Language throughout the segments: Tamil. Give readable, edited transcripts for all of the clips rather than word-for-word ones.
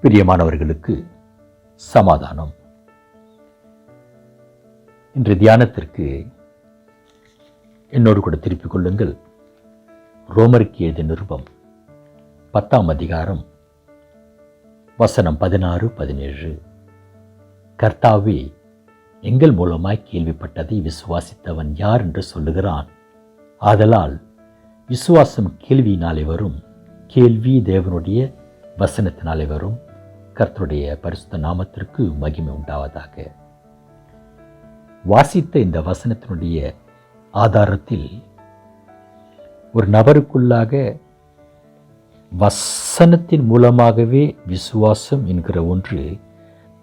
பிரியமானவர்களுக்கு சமாதானம். இன்று தியானத்திற்கு என்னோடு கூட திருப்பிக் கொள்ளுங்கள். ரோமருக்கு எழுதிய நிருபம் 10ஆம் அதிகாரம் வசனம் 16-17. கர்த்தாவே, எங்கள் மூலமாய் கேள்விப்பட்டதை விசுவாசித்தவன் யார் என்று சொல்லுகிறான். ஆதலால் விசுவாசம் கேள்வியினாலே வரும், கேள்வி தேவனுடைய வசனத்தினாலே வரும். கர்த்தருடைய பரிசுத்த நாமத்திற்கு மகிமை உண்டாவதாக. வாசித்த இந்த வசனத்தினுடைய ஆதாரத்தில் ஒரு நபருக்குள்ளாக வசனத்தின் மூலமாகவே விசுவாசம் என்கிற ஒன்று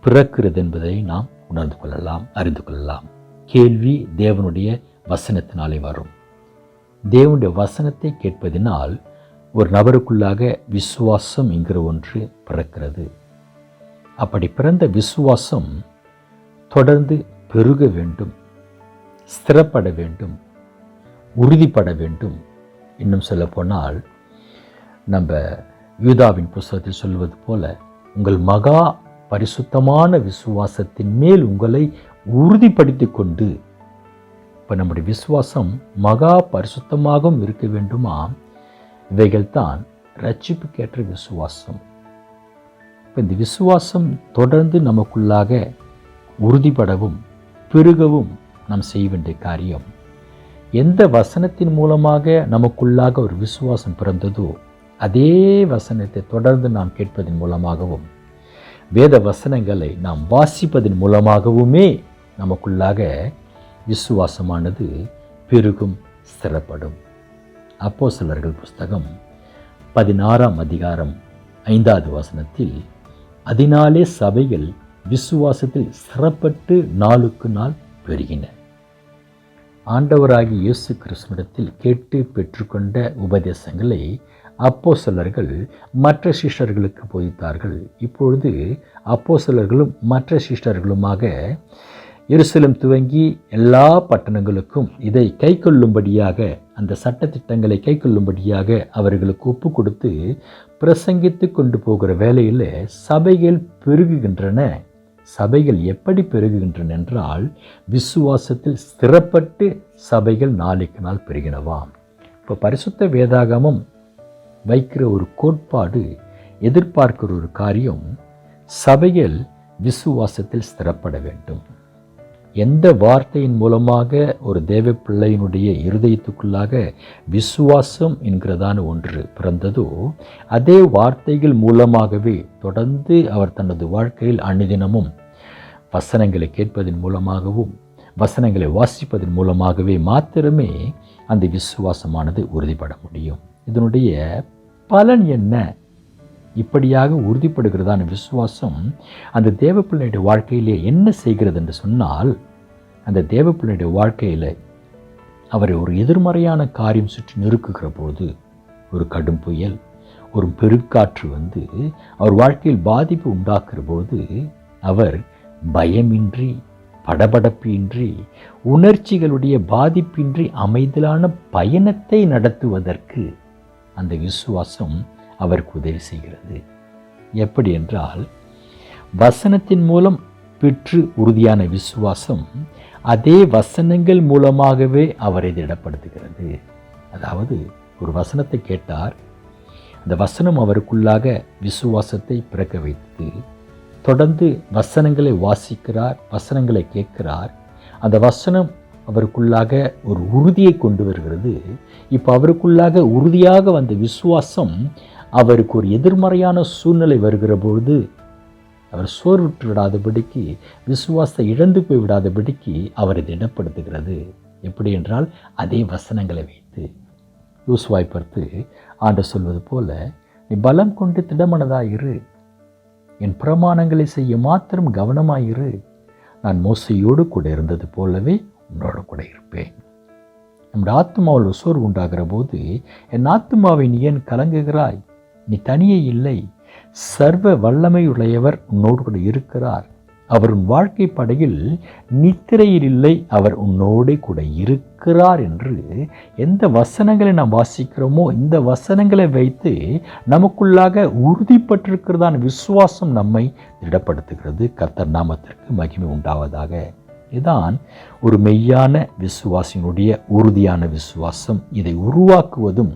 பிறக்கிறது என்பதை நாம் உணர்ந்து கொள்ளலாம், அறிந்து கொள்ளலாம். கேள்வி தேவனுடைய வசனத்தினாலே வரும். தேவனுடைய வசனத்தை கேட்பதினால் ஒரு நபருக்குள்ளாக விசுவாசம் என்கிற ஒன்று பிறக்கிறது. அப்படி பிறந்த விசுவாசம் தொடர்ந்து பெருக வேண்டும், ஸ்திரப்பட வேண்டும், உறுதிப்பட வேண்டும். இன்னும் சொல்ல போனால் நம்ம யூதாவின் புஸ்தகத்தில் சொல்வது போல, உங்கள் மகா பரிசுத்தமான விசுவாசத்தின் மேல் உங்களை உறுதிப்படுத்தி கொண்டு. இப்போ நம்முடைய விசுவாசம் மகா பரிசுத்தமாகவும் இருக்க வேண்டுமா? இவைகள்தான் ரட்சிப்புக்கேற்ற விசுவாசம். இப்போ இந்த விசுவாசம் தொடர்ந்து நமக்குள்ளாக உறுதிப்படவும் பெருகவும் நாம் செய்ய வேண்டிய காரியம். எந்த வசனத்தின் மூலமாக நமக்குள்ளாக ஒரு விசுவாசம் பிறந்ததோ அதே வசனத்தை தொடர்ந்து நாம் கேட்பதன் மூலமாகவும் வேத வசனங்களை நாம் வாசிப்பதன் மூலமாகவுமே நமக்குள்ளாக விசுவாசமானது பெருகும், ஸ்திரப்படும். அப்போஸ்தலர்கள் புஸ்தகம் 16ஆம் அதிகாரம் 5வது வசனத்தில், அதனாலே சபைகள் விசுவாசத்தில் ஸ்திரப்பட்டு நாளுக்கு நாள் பெருகின. ஆண்டவராகிய இயேசு கிறிஸ்துவிடத்தில் கேட்டு பெற்றுக்கொண்ட உபதேசங்களை அப்போஸ்தலர்கள் மற்ற சிஷ்யர்களுக்கு போதித்தார்கள். இப்பொழுது அப்போஸ்தலர்களும் மற்ற சிஷ்யர்களுமாக எருசலேம் துவங்கி எல்லா பட்டணங்களுக்கும் இதை கைக்கொள்ளும்படியாக, அந்த சட்டத்திட்டங்களை கைக்கொள்ளும்படியாக அவர்களுக்கு ஒப்பு கொடுத்து பிரசங்கித்து கொண்டு போகிற வேளையில் சபைகள் பெருகுகின்றன. சபைகள் எப்படி பெருகுகின்றன என்றால், விசுவாசத்தில் ஸ்திரப்பட்டு சபைகள் நாளுக்கு நாள் பெருகினவாம். இப்போ பரிசுத்த வேதாகமம் வைக்கிற ஒரு கோட்பாடு, எதிர்பார்க்கிற ஒரு காரியம், சபைகள் விசுவாசத்தில் ஸ்திரப்பட வேண்டும். எந்த வார்த்தையின் மூலமாக ஒரு தேவ பிள்ளையினுடைய இருதயத்துக்குள்ளாக விசுவாசம் என்கிறதான ஒன்று பிறந்ததோ அதே வார்த்தைகள் மூலமாகவே தொடர்ந்து அவர் தனது வாழ்க்கையில் அனுதினமும் வசனங்களை கேட்பதன் மூலமாகவும் வசனங்களை வாசிப்பதன் மூலமாகவே மாத்திரமே அந்த விசுவாசமானது உறுதிப்பட முடியும். இதனுடைய பலன் என்ன? இப்படியாக உறுதிப்படுகிறதான விசுவாசம் அந்த தேவப்பிள்ளையுடைய வாழ்க்கையிலே என்ன செய்கிறது என்று சொன்னால், அந்த தேவப்பிள்ளையுடைய வாழ்க்கையில் அவரை ஒரு எதிர்மறையான காரியம் சுற்றி நெருக்குகிற போது, ஒரு கடும் புயல், ஒரு பெருக்காற்று வந்து அவர் வாழ்க்கையில் பாதிப்பு உண்டாக்குற போது, அவர் பயமின்றி, படபடப்பின்றி, உணர்ச்சிகளுடைய பாதிப்பின்றி அமைதலான பயணத்தை நடத்துவதற்கு அந்த விசுவாசம் அவருக்கு உதவி செய்கிறது. எப்படி என்றால், வசனத்தின் மூலம் பெற்று உறுதியான விசுவாசம் அதே வசனங்கள் மூலமாகவே அவரை திடப்படுத்துகிறது. அதாவது ஒரு வசனத்தை கேட்டார், அந்த வசனம் அவருக்குள்ளாக விசுவாசத்தை பிறக்க வைத்து தொடர்ந்து வசனங்களை வாசிக்கிறார், வசனங்களை கேட்கிறார். அந்த வசனம் அவருக்குள்ளாக ஒரு உறுதியை கொண்டு வருகிறது. இப்போ அவருக்குள்ளாக உறுதியாக வந்த விசுவாசம் அவருக்கு ஒரு எதிர்மறையான சூழ்நிலை வருகிற பொழுது அவர் சோர்வுற்று விடாதபடிக்கு, விசுவாசத்தை இழந்து போய் விடாதபடிக்கு அவரை திடப்படுத்துகிறது. எப்படி என்றால், அதே வசனங்களை வைத்து. யோசுவாவை பார்த்து ஆண்டவர் சொல்வது போல, நீ பலம் கொண்டு திடமனதாயிரு, என் பிரமாணங்களை செய்ய மாத்திரம் கவனமாயிரு, நான் மோசையோடு கூட இருந்தது போலவே உன்னோடு கூட இருப்பேன். நம்முடைய ஆத்மாவில் சோர்வு உண்டாகிற போது, என் ஆத்மாவை நீ ஏன் கலங்குகிறாய்? நீ தனியே இல்லை, சர்வ வல்லமையுடையவர் உன்னோடு கூட இருக்கிறார். அவர் உன் வாழ்க்கை படையில் நித்திரையில் இல்லை, அவர் உன்னோடு கூட இருக்க இருக்கிறார் என்று எந்த வசனங்களை நாம் வாசிக்கிறோமோ இந்த வசனங்களை வைத்து நமக்குள்ளாக உறுதிப்பட்டிருக்கிறதான விசுவாசம் நம்மை திடப்படுத்துகிறது. கர்த்தர் நாமத்திற்கு மகிமை உண்டாவதாக. இதுதான் ஒரு மெய்யான விசுவாசியினுடைய உறுதியான விசுவாசம். இதை உருவாக்குவதும்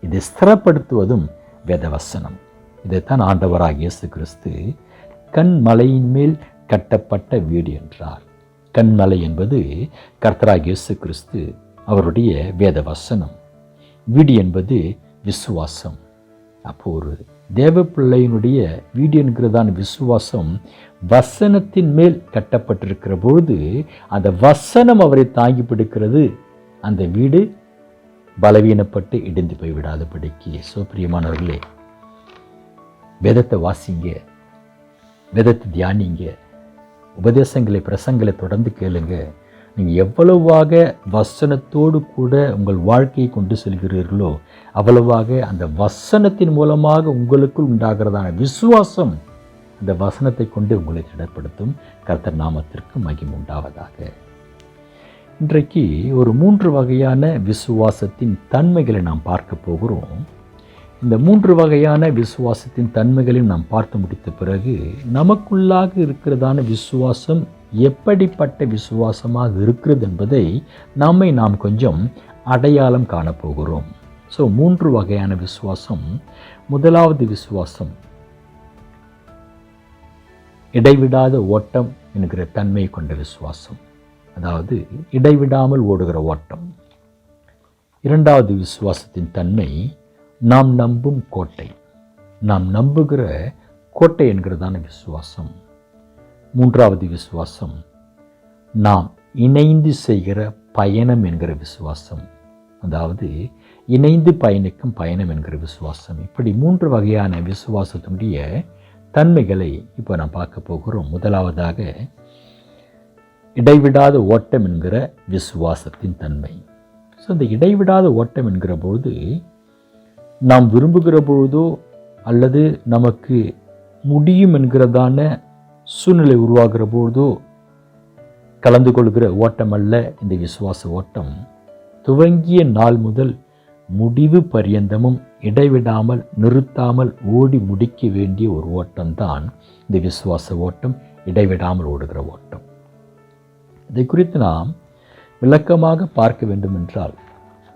இதை ஸ்திரப்படுத்துவதும் வேதவசனம். இதைத்தான் ஆண்டவராகிய இயேசு கிறிஸ்து கன்மலையின் மேல் கட்டப்பட்ட வீடு என்றார். கன்மலை என்பது கர்த்தராகிய இயேசு கிறிஸ்து அவருடைய வேதவசனம். வீடு என்பது விசுவாசம். அப்போ ஒரு தேவ பிள்ளையினுடைய வீடு என்கிறதான விசுவாசம் வசனத்தின் மேல் கட்டப்பட்டிருக்கிற பொழுது அந்த வசனம் அவரை தாங்கி பிடிக்கிறது. அந்த வீடு பலவீனப்பட்டு இடிந்து போய்விடாதபடிக்கு. பிரியமானவர்களே, வேதத்தை வாசிங்க, வேதத்தை தியானிங்க, உபதேசங்களை பிரசங்களை தொடர்ந்து கேளுங்க. நீங்கள் எவ்வளவாக வசனத்தோடு கூட உங்கள் வாழ்க்கையை கொண்டு செல்கிறீர்களோ அவ்வளவாக அந்த வசனத்தின் மூலமாக உங்களுக்குள் உண்டாகிறதான விசுவாசம் அந்த வசனத்தை கொண்டு உங்களை திடப்படுத்தும். கர்த்தர் நாமத்திற்கு மகிமை உண்டாவதாக. இன்றைக்கு ஒரு 3 வகையான விசுவாசத்தின் தன்மைகளை நாம் பார்க்க போகிறோம். இந்த 3 வகையான விசுவாசத்தின் தன்மைகளையும் நாம் பார்த்து முடித்த பிறகு நமக்குள்ளாக இருக்கிறதான விசுவாசம் எப்படிப்பட்ட விசுவாசமாக இருக்கிறது என்பதை நாம் கொஞ்சம் அடையாளம் காணப்போகிறோம். 3 வகையான விசுவாசம். முதலாவது விசுவாசம் இடைவிடாத ஓட்டம் என்கிற தன்மை கொண்ட விசுவாசம், அதாவது இடைவிடாமல் ஓடுகிற ஓட்டம். இரண்டாவது விசுவாசத்தின் தன்மை நாம் நம்பும் கோட்டை, நாம் நம்புகிற கோட்டை என்கிறதான விசுவாசம். மூன்றாவது விசுவாசம் நாம் இணைந்து செய்கிற பயணம் என்கிற விசுவாசம், அதாவது இணைந்து பயணிக்கும் பயணம் என்கிற விசுவாசம். இப்படி 3 வகையான விசுவாசத்தினுடைய தன்மைகளை இப்போ நாம் பார்க்க போகிறோம். முதலாவதாக இடைவிடாத ஓட்டம் என்கிற விசுவாசத்தின் தன்மை. இந்த இடைவிடாத ஓட்டம் என்கிற பொழுது நாம் விரும்புகிற பொழுதோ அல்லது நமக்கு முடியும் என்கிறதான சூழ்நிலை உருவாகிற பொழுதோ கலந்து கொள்கிற ஓட்டம் அல்ல இந்த விசுவாச ஓட்டம். துவங்கிய நாள் முதல் முடிவு பரியந்தமும் இடைவிடாமல் நிறுத்தாமல் ஓடி முடிக்க வேண்டிய ஒரு ஓட்டம்தான் இந்த விசுவாச ஓட்டம், இடைவிடாமல் ஓடுகிற ஓட்டம். இதை குறித்து நாம் விளக்கமாக பார்க்க வேண்டும் என்றால்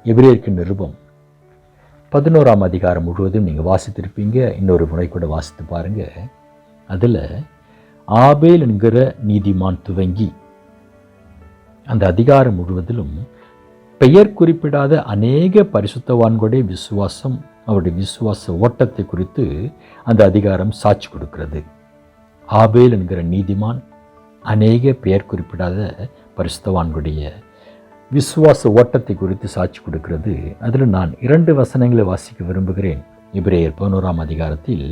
எபிரேயருக்கு நிருபம் 11ஆம் அதிகாரம் முழுவதும் நீங்கள் வாசித்திருப்பீங்க. இன்னொரு முறை கூட வாசித்து பாருங்க. அதில் ஆபேல் என்கிற நீதிமான் துவங்கி அந்த அதிகாரம் முழுவதிலும் பெயர் குறிப்பிடாத அநேக பரிசுத்தவான்களுடைய விசுவாசம், அவருடைய விசுவாச ஓட்டத்தை குறித்து அந்த அதிகாரம் சாட்சி கொடுக்கிறது. ஆபேல் என்கிற நீதிமான் அநேக பெயர் குறிப்பிடாத பரிசுத்தவான்களுடைய விசுவாச ஓட்டத்தை குறித்து சாட்சி கொடுக்கிறது. அதில் நான் 2 வசனங்களை வாசிக்க விரும்புகிறேன். எபிரேயர் 11ஆம் அதிகாரத்தில்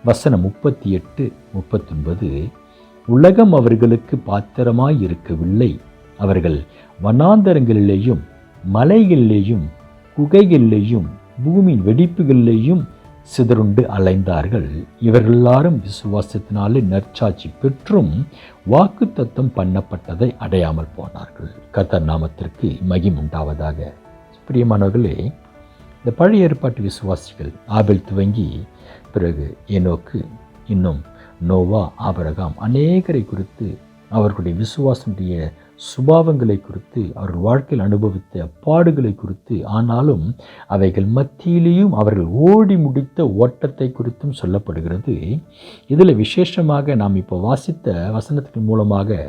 வசனம் 38, 39. உலகம் அவர்களுக்கு பாத்திரமாய் இருக்கவில்லை, அவர்கள் வனாந்தரங்களிலேயும் மலைகளிலேயும் குகைகளிலேயும் பூமியின் வெடிப்புகளிலேயும் சிதறுண்டு அலைந்தார்கள். இவர்கள் எல்லாரும் விசுவாசத்தினாலே நற்சாட்சி பெற்றும் வாக்கு தத்தம் பண்ணப்பட்டதை அடையாமல் போனார்கள். கர்த்தர் நாமத்திற்கு மகிமை உண்டாவதாக. பிரியமானவர்களே, இந்த பழைய ஏற்பாட்டு விசுவாசிகள் ஆபேல் துவங்கி பிறகு ஏனோக்கு, இன்னும் நோவா, ஆபிரகாம் அநேகரை குறித்து, அவர்களுடைய விசுவாசனுடைய சுபாவங்களை குறித்து, அவர்கள் வாழ்க்கையில் அனுபவித்த பாடுகளை குறித்து, ஆனாலும் அவைகள் மத்தியிலேயும் அவர்கள் ஓடி முடித்த ஓட்டத்தை குறித்தும் சொல்லப்படுகிறது. இதில் விசேஷமாக நாம் இப்போ வாசித்த வசனத்தின் மூலமாக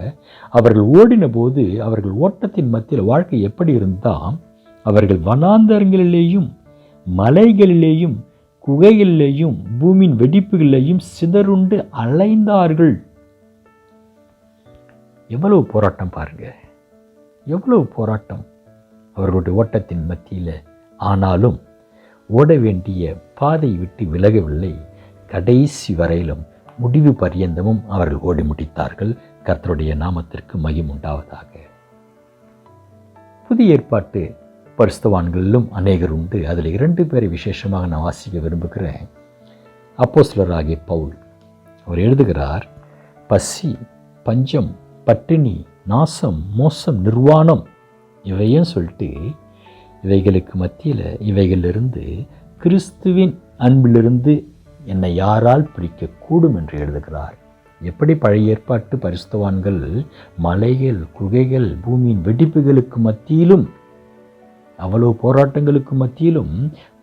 அவர்கள் ஓடின போது அவர்கள் ஓட்டத்தின் மத்தியில் வாழ்க்கை எப்படி இருந்தால், அவர்கள் வனாந்தரங்களிலேயும் மலைகளிலேயும் குகைகளிலேயும் பூமியின் வெடிப்புகளிலேயும் சிதறுண்டு அலைந்தார்கள். எவ்வளவு போராட்டம் பாருங்க, எவ்வளவு போராட்டம் அவர்களுடைய ஓட்டத்தின் மத்தியில். ஆனாலும் ஓட வேண்டிய பாதை விட்டு விலகவில்லை. கடைசி வரையிலும் முடிவு பரியந்தமும் அவர்கள் ஓடி முடித்தார்கள். கர்த்தருடைய நாமத்திற்கு மகிமை உண்டாவதாக. புதிய ஏற்பாட்டு பரிசுத்தவான்களிலும் அநேகர் உண்டு. அதில் 2 பேரை விசேஷமாக நான் வாசிக்க விரும்புகிறேன். அப்போஸ்தலராகிய பவுல், அவர் எழுதுகிறார், பசி, பஞ்சம், பட்டினி, நாசம், மோசம், நிர்வாணம் இவையும் சொல்லிட்டு இவைகளுக்கு மத்தியில் இவைகளிலிருந்து கிறிஸ்துவின் அன்பிலிருந்து என்னை யாரால் பிரிக்கக்கூடும் என்று எழுதுகிறார். எப்படி பழைய ஏற்பாட்டு பரிசுத்தவான்கள் மலைகள், குகைகள், பூமியின் வெடிப்புகளுக்கு மத்தியிலும் அவ்வளவு போராட்டங்களுக்கு மத்தியிலும்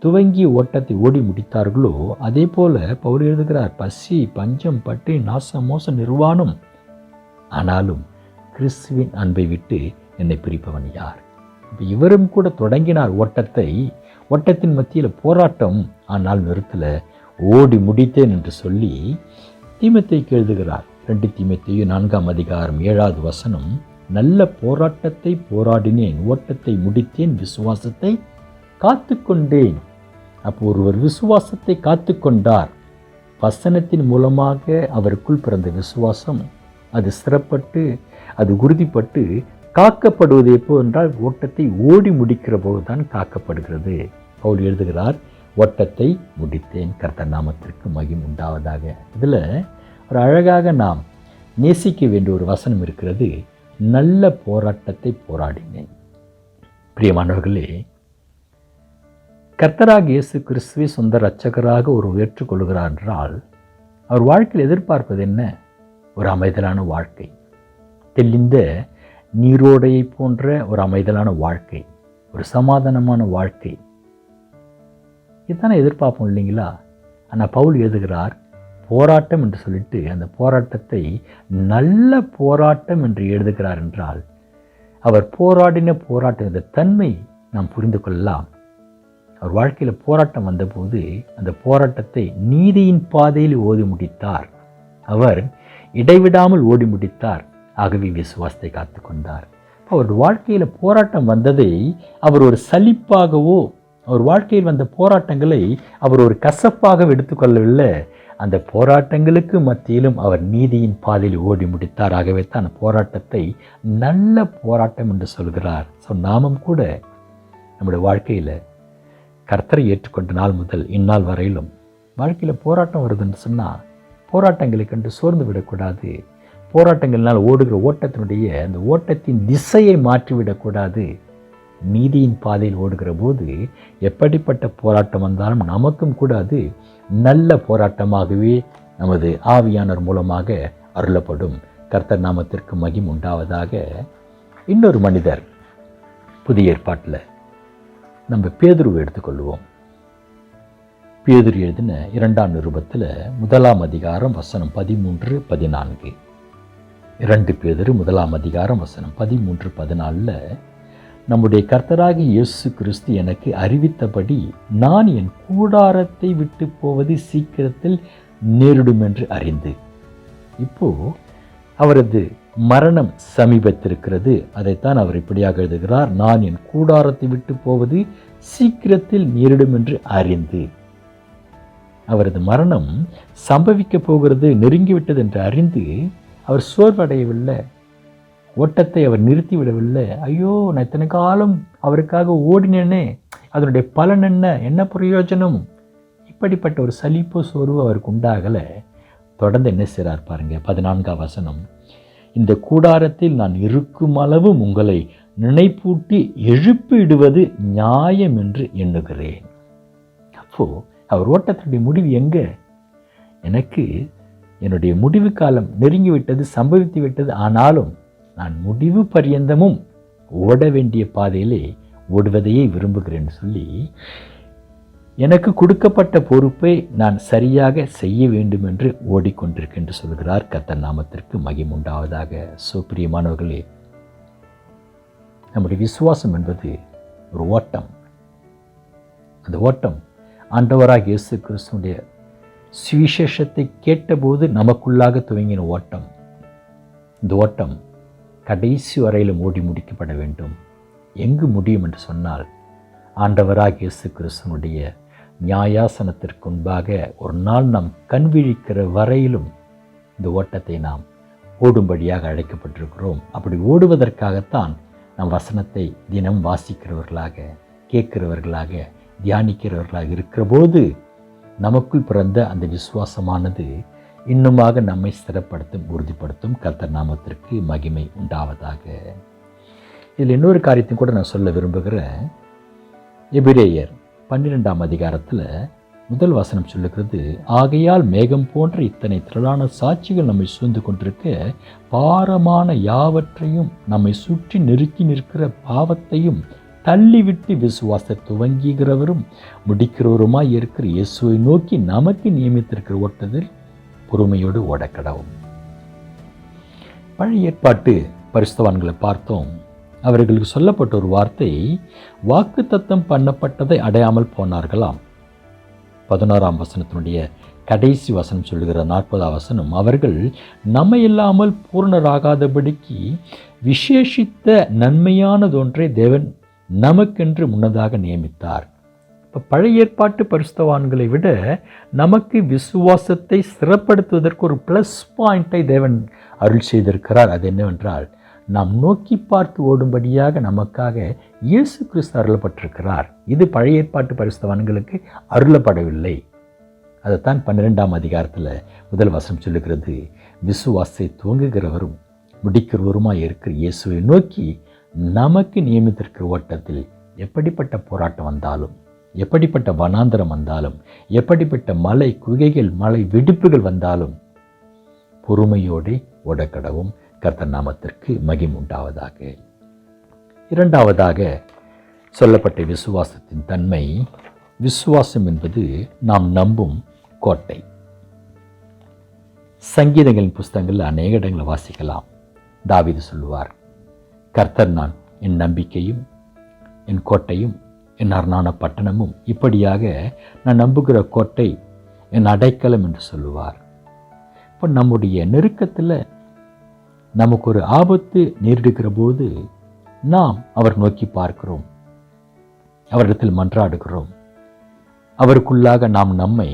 துவங்கி ஓட்டத்தை ஓடி முடித்தார்களோ, அதே போல பவுல் எழுதுகிறார், பசி, பஞ்சம், பட்டினி, நாசம், மோசம், நிர்வாணம், ஆனாலும் கிறிஸ்துவின் அன்பை விட்டு என்னை பிரிப்பவன் யார்? இவரும் கூட தொடங்கினார் ஓட்டத்தை. ஓட்டத்தின் மத்தியில் போராட்டம், ஆனால் நிறுத்தல, ஓடி முடித்தேன் என்று சொல்லி தீமோத்தேயுக்கு எழுதுகிறார். 2 தீமோத்தேயு 4ஆம் அதிகாரம் 7வது வசனம், நல்ல போராட்டத்தை போராடினேன், ஓட்டத்தை முடித்தேன், விசுவாசத்தை காத்து கொண்டேன். அப்போ ஒருவர் விசுவாசத்தை காத்து கொண்டார். வசனத்தின் மூலமாக அவருக்குள் பிறந்த விசுவாசம் அது சிறப்பட்டு, அது உறுதிப்பட்டு காக்கப்படுவது எப்போ என்றால் ஓட்டத்தை ஓடி முடிக்கிற போது தான் காக்கப்படுகிறது. பவுல் எழுதுகிறார், ஓட்டத்தை முடித்தேன், கர்த்தர் நாமத்திற்கு மகிமை உண்டாவதாக. இதில் ஒரு அழகாக நாம் நேசிக்க வேண்டிய ஒரு வசனம் இருக்கிறது, நல்ல போராட்டத்தை போராடினேன். பிரியமானவர்களே, கர்த்தராக இயேசு கிறிஸ்துவை சொந்த இரட்சகராக ஒரு ஏற்றுக்கொள்கிறார் என்றால் அவர் வாழ்க்கையில் எதிர்பார்ப்பது என்ன? ஒரு அமைதலான வாழ்க்கை, தெளிந்த நீரோடையை போன்ற ஒரு அமைதலான வாழ்க்கை, ஒரு சமாதானமான வாழ்க்கை. இதுதானே எதிர்பார்ப்போம் இல்லைங்களா? ஆனால் பவுல் எழுதுகிறார், போராட்டம் என்று சொல்லிட்டு அந்த போராட்டத்தை நல்ல போராட்டம் என்று எழுதுகிறார் என்றால் அவர் போராடின போராட்டம், இந்த தன்மை நாம் புரிந்து கொள்ளலாம். அவர் வாழ்க்கையில் போராட்டம் வந்தபோது அந்த போராட்டத்தை நீதியின் பாதையில் ஓடி முடித்தார். அவர் இடைவிடாமல் ஓடி முடித்தார். ஆகவே விசுவாசத்தை காத்து கொண்டார். அவர் வாழ்க்கையில் போராட்டம் வந்ததை அவர் ஒரு சலிப்பாகவோ, அவர் வாழ்க்கையில் வந்த போராட்டங்களை அவர் ஒரு கசப்பாக எடுத்துக்கொள்ளவில்லை. அந்த போராட்டங்களுக்கு மத்தியிலும் அவர் நீதியின் பாதையில் ஓடி முடித்தார். ஆகவே தான் அந்த போராட்டத்தை நல்ல போராட்டம் என்று சொல்கிறார். நாமும் கூட நம்முடைய வாழ்க்கையில் கர்த்தரை ஏற்றுக்கொண்ட நாள் முதல் இந்நாள் வரையிலும் வாழ்க்கையில் போராட்டம் வருதுன்னு சொன்னால் போராட்டங்களை கண்டு சோர்ந்து விடக்கூடாது. போராட்டங்கள்னால் ஓடுகிற ஓட்டத்தினுடைய அந்த ஓட்டத்தின் திசையை மாற்றிவிடக்கூடாது. நீதியின் பாதையில் ஓடுகிற போது எப்படிப்பட்ட போராட்டம் வந்தாலும் நமக்கும் கூட அது நல்ல போராட்டமாகவே நமது ஆவியானவர் மூலமாக அருளப்படும். கர்த்தர் நாமத்திற்கு மகிமை உண்டாவதாக. இன்னொரு மனிதர் புதிய ஏற்பாட்டில் நம்ம பேதுருவை எடுத்துக்கொள்வோம். பேதுரு எழுதின 2ஆம் நிருபத்தில் 1ஆம் அதிகாரம் வசனம் 13, 14. 2 பேதுரு 1ஆம் அதிகாரம் வசனம் 13, 14 நம்முடைய கர்த்தராகி இயேசு கிறிஸ்து எனக்கு அறிவித்தபடி நான் என் கூடாரத்தை விட்டு போவது சீக்கிரத்தில் நேரிடும் என்று அறிந்து. இப்போ அவரது மரணம் சமீபத்திருக்கிறது. அதைத்தான் அவர் இப்படியாக எழுதுகிறார், நான் என் கூடாரத்தை விட்டு போவது சீக்கிரத்தில் நேரிடும் என்று அறிந்து. அவரது மரணம் சம்பவிக்க போகிறது, நெருங்கிவிட்டது என்று அறிந்து அவர் சோர்வடையவில்லை. ஓட்டத்தை அவர் நிறுத்திவிடவில்லை. ஐயோ, நான் இத்தனை காலம் அவருக்காக ஓடினேனே, அதனுடைய பலன் என்ன, என்ன பிரயோஜனம்? இப்படிப்பட்ட ஒரு சலிப்பு சோர்வு அவருக்கு உண்டாகலை. தொடர்ந்து என்ன செய்கிறார் பாருங்க, 14ஆம் வசனம், இந்த கூடாரத்தில் நான் இருக்கும் அளவும் உங்களை நினைப்பூட்டி எழுப்பிடுவது நியாயம் என்று எண்ணுகிறேன். அப்போ அவர் ஓட்டத்தினுடைய முடிவு எங்க? எனக்கு என்னுடைய முடிவு காலம் நெருங்கிவிட்டது, சம்பவித்து விட்டது. ஆனாலும் நான் முடிவு பரியந்தமும் ஓட வேண்டிய பாதையிலே ஓடுவதையே விரும்புகிறேன் சொல்லி எனக்கு கொடுக்கப்பட்ட பொறுப்பை நான் சரியாக செய்ய வேண்டும் என்று ஓடிக்கொண்டிருக்கேன் என்று சொல்கிறார். கர்த்தர் நாமத்திற்கு மகிமை உண்டாவதாக. பிரியமானவர்களே, நம்முடைய விசுவாசம் என்பது ஒரு ஓட்டம். அந்த ஓட்டம் ஆண்டவராக இயேசு கிறிஸ்துவுடைய சுவிசேஷத்தை கேட்டபோது நமக்குள்ளாக துவங்கின ஓட்டம். இந்த ஓட்டம் கடைசி வரையிலும் ஓடி முடிக்கப்பட வேண்டும். எங்கு முடியும் என்று சொன்னால், ஆண்டவராக இயேசு கிறிஸ்துவனுடைய நியாயாசனத்திற்கு முன்பாக ஒரு நாள் நாம் கண் விழிக்கிற வரையிலும் இந்த ஓட்டத்தை நாம் ஓடும்படியாக அழைக்கப்பட்டிருக்கிறோம். அப்படி ஓடுவதற்காகத்தான் நாம் வசனத்தை தினம் வாசிக்கிறவர்களாக, கேட்கிறவர்களாக, தியானிக்கிறவர்களாக இருக்கிற போது நமக்குள் பிறந்த அந்த விசுவாசமானது இன்னுமாக நம்மை ஸ்திரப்படுத்தும், உறுதிப்படுத்தும். கர்த்தர் நாமத்திற்கு மகிமை உண்டாவதாக. இதில் இன்னொரு காரியத்தையும் கூட நான் சொல்ல விரும்புகிறேன். எபிரேயர் 12ஆம் அதிகாரத்தில் முதல் வசனம் சொல்லுகிறது, ஆகையால் மேகம் போன்ற இத்தனை திரளான சாட்சிகள் நம்மை சூழ்ந்து கொண்டிருக்க, பாரமான யாவற்றையும் நம்மை சுற்றி நெருக்கி நிற்கிற பாவத்தையும் தள்ளிவிட்டு விசுவாச துவங்குகிறவரும் முடிக்கிறவருமாய் இருக்கிற இயேசுவை நோக்கி நமக்கு நியமித்திருக்கிற ஓட்டத்தில் பொறுமையோடு ஓடக்கடவும். பழைய ஏற்பாட்டு பரிசுத்தவான்களை பார்த்தோம். அவர்களுக்கு சொல்லப்பட்ட ஒரு வார்த்தை, வாக்குத்தத்தம் பண்ணப்பட்டதை அடையாமல் போனார்களாம். 11ஆம் வசனத்தினுடைய கடைசி வசனம் சொல்லுகிற 40ஆம் வசனம், அவர்கள் நம்மை இல்லாமல் பூர்ணராகாதபடிக்கு விசேஷித்த நன்மையானதொன்றை தேவன் நமக்கென்று முன்னதாக நியமித்தார். இப்போ பழைய ஏற்பாட்டு பரிசுத்தவான்களை விட நமக்கு விசுவாசத்தை சிறப்படுத்துவதற்கு ஒரு ப்ளஸ் பாயிண்டை தேவன் அருள் செய்திருக்கிறார். அது என்னவென்றால், நாம் நோக்கி பார்த்து ஓடும்படியாக நமக்காக இயேசு கிறிஸ்து அருளப்பட்டிருக்கிறார். இது பழைய ஏற்பாட்டு பரிசுத்தவான்களுக்கு அருளப்படவில்லை. அதைத்தான் 12ஆம் அதிகாரத்தில் முதல் வசனம் சொல்லுகிறது, விசுவாசத்தை துவங்குகிறவரும் முடிக்கிறவருமாய் இருக்கிற இயேசுவை நோக்கி நமக்கு நியமித்திருக்கிற ஓட்டத்தில் எப்படிப்பட்ட போராட்டம் வந்தாலும், எப்படிப்பட்ட வனாந்தரம் வந்தாலும், எப்படிப்பட்ட மலை குகைகள் மலை வெடிப்புகள் வந்தாலும் பொறுமையோடு ஓடக்கடவும். கர்த்தர் நாமத்திற்கு மகிமை உண்டாவதாக. இரண்டாவதாக சொல்லப்பட்ட விசுவாசத்தின் தன்மை, விசுவாசம் என்பது நாம் நம்பும் கோட்டை. சங்கீதங்களின் புஸ்தகங்களில் அநேக இடங்களை வாசிக்கலாம். தாவீது சொல்லுவார், கர்த்தர் நான் என் நம்பிக்கையும் என் கோட்டையும் என் அரணான பட்டணமும், இப்படியாக நான் நம்புகிற கோட்டை என் அடைக்கலம் என்று சொல்லுவார். இப்போ நம்முடைய நெருக்கத்தில் நமக்கு ஒரு ஆபத்து நேரிடுகிற போது நாம் அவர் நோக்கி பார்க்கிறோம், அவரிடத்தில் மன்றாடுகிறோம், அவருக்குள்ளாக நாம் நம்மை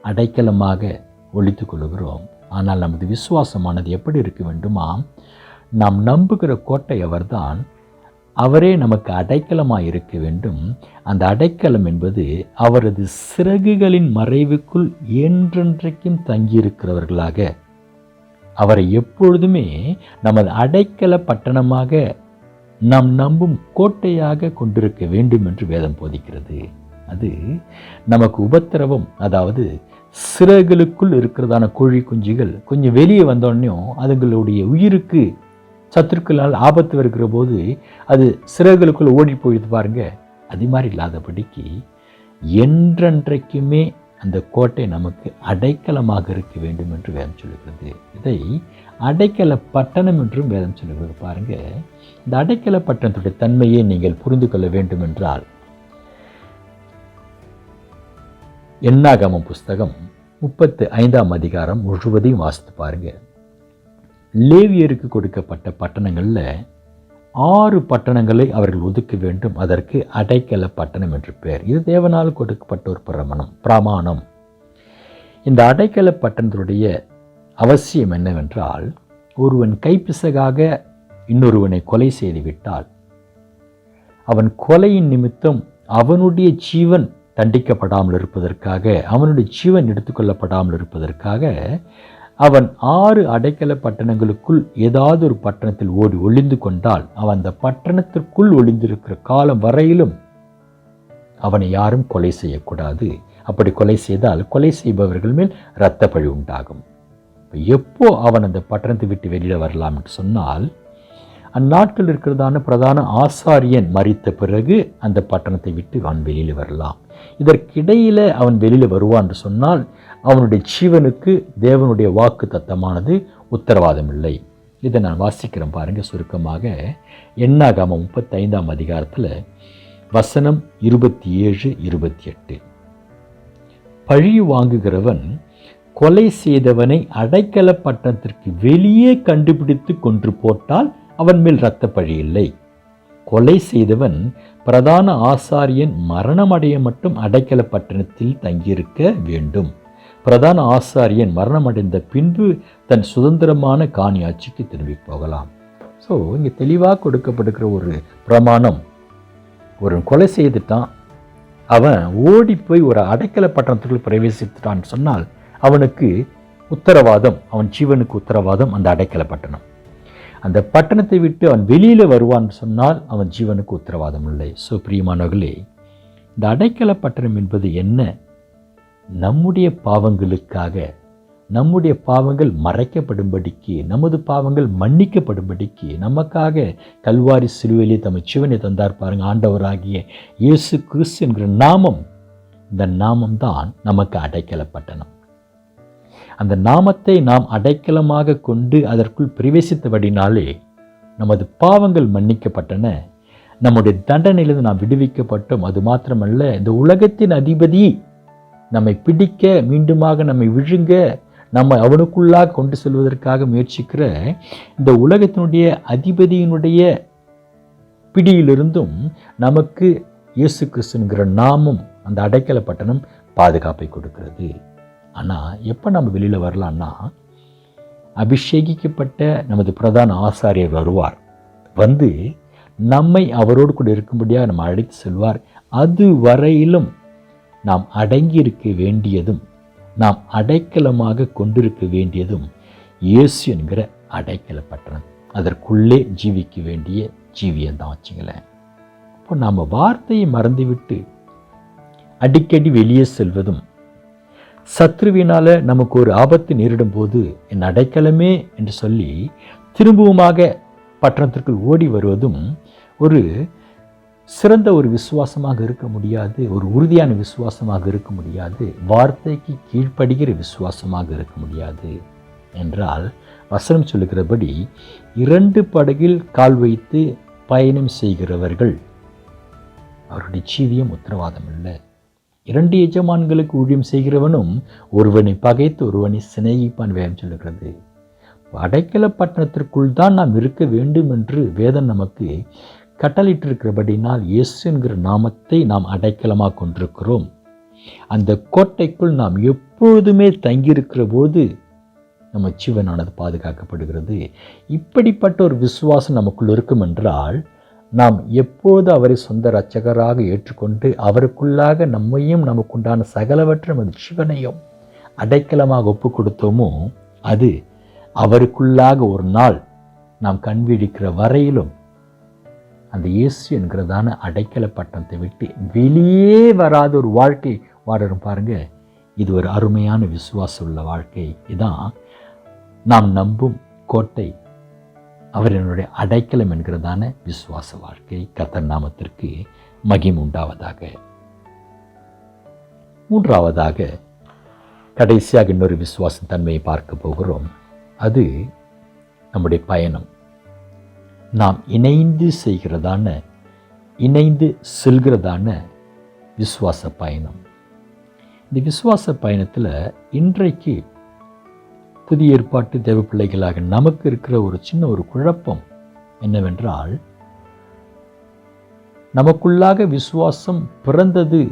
அடைக்கலமாக ஒழித்து கொள்கிறோம். ஆனால் நமது விசுவாசமானது எப்படி இருக்க வேண்டுமா? நாம் நம்புகிற கோட்டை அவர்தான், அவரே நமக்கு அடைக்கலமாக இருக்க வேண்டும். அந்த அடைக்கலம் என்பது அவரது சிறகுகளின் மறைவுக்குள் என்றென்றைக்கும் தங்கியிருக்கிறவர்களாக, அவரை எப்பொழுதுமே நமது அடைக்கல பட்டணமாக நாம் நம்பும் கோட்டையாக கொண்டிருக்க வேண்டும் என்று வேதம் போதிக்கிறது. அது நமக்கு உபத்திரவம், அதாவது சிறகுகளுக்குள் இருக்கிறதான கோழி குஞ்சுகள் கொஞ்சம் வெளியே வந்தோடனையும் அதுங்களுடைய உயிருக்கு சத்துருக்களால் ஆபத்து வருகிற போது அது சிறகுகளுக்குள் ஓடி போயிடுது பாருங்க. அது மாதிரி இல்லாதபடிக்கு என்றென்றைக்குமே அந்த கோட்டை நமக்கு அடைக்கலமாக இருக்க வேண்டும் என்று வேதம் சொல்லுகிறது. இதை அடைக்கல பட்டணம் என்றும் வேதம் சொல்லுகிறது. பாருங்க, இந்த அடைக்கல பட்டணத்துடைய தன்மையை நீங்கள் புரிந்து கொள்ள வேண்டும் என்றால், என்னாகமம் புஸ்தகம் 35ஆம் அதிகாரம் முழுவதையும் வாசித்து பாருங்க. லேவியருக்கு கொடுக்கப்பட்ட பட்டணங்களில் 6 பட்டணங்களை அவர்கள் ஒதுக்க வேண்டும். அதற்கு அடைக்கல பட்டணம் என்று பெயர். இது தேவனால் கொடுக்கப்பட்ட ஒரு பிரமாணம். இந்த அடைக்கல பட்டணத்துடைய அவசியம் என்னவென்றால், ஒருவன் கைப்பிசகாக இன்னொருவனை கொலை செய்துவிட்டால் அவன் கொலையின் நிமித்தம் அவனுடைய ஜீவன் தண்டிக்கப்படாமல் இருப்பதற்காக, அவனுடைய ஜீவன் எடுத்துக்கொள்ளப்படாமல் இருப்பதற்காக அவன் 6 அடைக்கல பட்டணங்களுக்குள் ஏதாவது ஒரு பட்டணத்தில் ஓடி ஒளிந்து கொண்டால், அவன் அந்த பட்டணத்திற்குள் ஒளிந்திருக்கிற காலம் வரையிலும் அவனை யாரும் கொலை செய்யக்கூடாது. அப்படி கொலை செய்தால் கொலை செய்பவர்கள் மேல் இரத்த பழி உண்டாகும். எப்போ அவன் அந்த பட்டணத்தை விட்டு வெளியில் வரலாம் என்று சொன்னால், அந்நாட்டில் இருக்கிறதான பிரதான ஆசாரியன் மரித்த பிறகு அந்த பட்டணத்தை விட்டு அவன் வெளியில் வரலாம். இதற்கிடையில் அவன் வெளியில் வருவான் என்று சொன்னால் அவனுடைய ஜீவனுக்கு தேவனுடைய வாக்கு தத்தமானது உத்தரவாதம் இல்லை. இதை நான் வாசிக்கிறேன் பாருங்க. சுருக்கமாக என்னாகமம் 35ஆம் அதிகாரத்தில் வசனம் 27-28, பழி வாங்குகிறவன் கொலை செய்தவனை அடைக்கல பட்டணத்திற்கு வெளியே கண்டுபிடித்து கொன்று போட்டால் அவன் மேல் இரத்த பழி இல்லை. கொலை செய்தவன் பிரதான ஆசாரியன் மரணமடைய மட்டும் அடைக்கல பட்டணத்தில் தங்கியிருக்க வேண்டும். பிரதான ஆசாரியன் மரணமடைந்த பின்பு தன் சுதந்திரமான காணியாட்சிக்கு திரும்பி போகலாம். ஸோ இங்கே தெளிவாக கொடுக்கப்படுகிற ஒரு பிரமாணம், ஒரு கொலை செய்துட்டான், அவன் ஓடி போய் ஒரு அடைக்கல பட்டணத்துக்குள் பிரவேசித்துட்டான்னு சொன்னால் அவனுக்கு உத்தரவாதம், அவன் ஜீவனுக்கு உத்தரவாதம் அந்த அடைக்கல பட்டணம். அந்த பட்டணத்தை விட்டு அவன் வெளியில் வருவான் சொன்னால் அவன் ஜீவனுக்கு உத்தரவாதம் இல்லை. ஸோ பிரியமானவர்களே, இந்த அடைக்கல பட்டணம் என்பது என்ன? நம்முடைய பாவங்களுக்காக, நம்முடைய பாவங்கள் மறைக்கப்படும்படிக்கு, நமது பாவங்கள் மன்னிக்கப்படும்படிக்கு நமக்காக கல்வாரி சிலுவையிலே தம்மை ஜீவனை தந்தார் பாருங்க. ஆண்டவராகிய இயேசு கிறிஸ்து என்கிற நாமம், இந்த நாமம்தான் நமக்கு அடைக்கல பட்டணம். அந்த நாமத்தை நாம் அடைக்கலமாக கொண்டு அதற்குள் பிரவேசித்தபடினாலே நமது பாவங்கள் மன்னிக்கப்பட்டன, நம்முடைய தண்டனையிலிருந்து நாம் விடுவிக்கப்பட்டோம். அது மாத்திரமல்ல, இந்த உலகத்தின் அதிபதி நம்மை பிடிக்க, மீண்டுமாக நம்மை விழுங்க, நம்ம அவனுக்குள்ளாக கொண்டு செல்வதற்காக முயற்சிக்கிற இந்த உலகத்தினுடைய அதிபதியினுடைய பிடியிலிருந்தும் நமக்கு இயேசு கிறிஸ்துங்கிற நாமம், அந்த அடைக்கல பட்டணம் பாதுகாப்பை கொடுக்கிறது. ஆனால் எப்போ நம்ம வெளியில் வரலான்னா, அபிஷேகிக்கப்பட்ட நமது பிரதான ஆசாரியர் வருவார், வந்து நம்மை அவரோடு கூட இருக்கும்படியாக நம்ம அழைத்து செல்வார். அது வரையிலும் நாம் அடங்கி இருக்க வேண்டியதும், நாம் அடைக்கலமாக கொண்டிருக்க வேண்டியதும் இயேசு என்கிற அடைக்கல பட்டணம். அதற்குள்ளே ஜீவிக்க வேண்டிய ஜீவியம்தான் வச்சுங்களேன். இப்போ நாம் வார்த்தையை மறந்துவிட்டு அடிக்கடி வெளியே செல்வதும், சத்ருவினால் நமக்கு ஒரு ஆபத்து நேரிடும் போது என் அடைக்கலமே என்று சொல்லி திரும்பவுமாக பட்டணத்திற்குள் ஓடி வருவதும் ஒரு சிறந்த ஒரு விசுவாசமாக இருக்க முடியாது, ஒரு உறுதியான விசுவாசமாக இருக்க முடியாது, வார்த்தைக்கு கீழ்ப்படுகிற விசுவாசமாக இருக்க முடியாது. என்றால் வசனம் சொல்லுகிறபடி 2 படகில் கால் வைத்து பயணம் செய்கிறவர்கள் அவருடைய ஜீவியம் உத்தரவாதம் இல்லை. 2 எஜமான்களுக்கு ஊழியம் செய்கிறவனும் ஒருவனை பகைத்து ஒருவனை சிநேகிப்பான் வேதம் சொல்லுகிறது. அடைக்கல பட்டணத்திற்குள் தான் நாம் இருக்க வேண்டும் என்று வேதம் நமக்கு கட்டளையிட்டிருக்கிறபடினால் இயேசு என்கிற நாமத்தை நாம் அடைக்கலமாக கொண்டிருக்கிறோம். அந்த கோட்டைக்குள் நாம் எப்பொழுதுமே தங்கியிருக்கிற போது நம்ம ஜீவனானது பாதுகாக்கப்படுகிறது. இப்படிப்பட்ட ஒரு விசுவாசம் நமக்குள் இருக்கும் என்றால், நாம் எப்போது அவரை சொந்த இரட்சகராக ஏற்றுக்கொண்டு அவருக்குள்ளாக நம்மையும் நமக்குண்டான சகலவற்றை நமது ஜீவனையும் அடைக்கலமாக ஒப்பு கொடுத்தோமோ, அது அவருக்குள்ளாக ஒரு நாள் நாம் கண்விழிக்கிற வரையிலும் அந்த இயேசு என்கிறதான அடைக்கல பட்டணத்தை விட்டு வெளியே வராத ஒரு வாழ்க்கை வாழறோம் பாருங்க. இது ஒரு அருமையான விசுவாசம் உள்ள வாழ்க்கை. இதான் நாம் நம்பும் கோட்டை, அவர் என்னுடைய அடைக்கலம் என்கிறதான விசுவாச வாழ்க்கை. கர்த்தர் நாமத்திற்கு மகிமை உண்டாவதாக. 3ஆவதாக கடைசியாக இன்னொரு விசுவாச தன்மையை பார்க்க போகிறோம். அது நம்முடைய பயணம். நாம் இணைந்து செய்கிறதான, இணைந்து செல்கிறதான விசுவாச பயணம். இந்த விசுவாச பயணத்தில் இன்றைக்கு புதிய ஏற்பாட்டு தேவ பிள்ளைகளாக நமக்கு இருக்கிற ஒரு சின்ன ஒரு குழப்பம் என்னவென்றால், நமக்குள்ளாக விசுவாசம் பிறந்தது,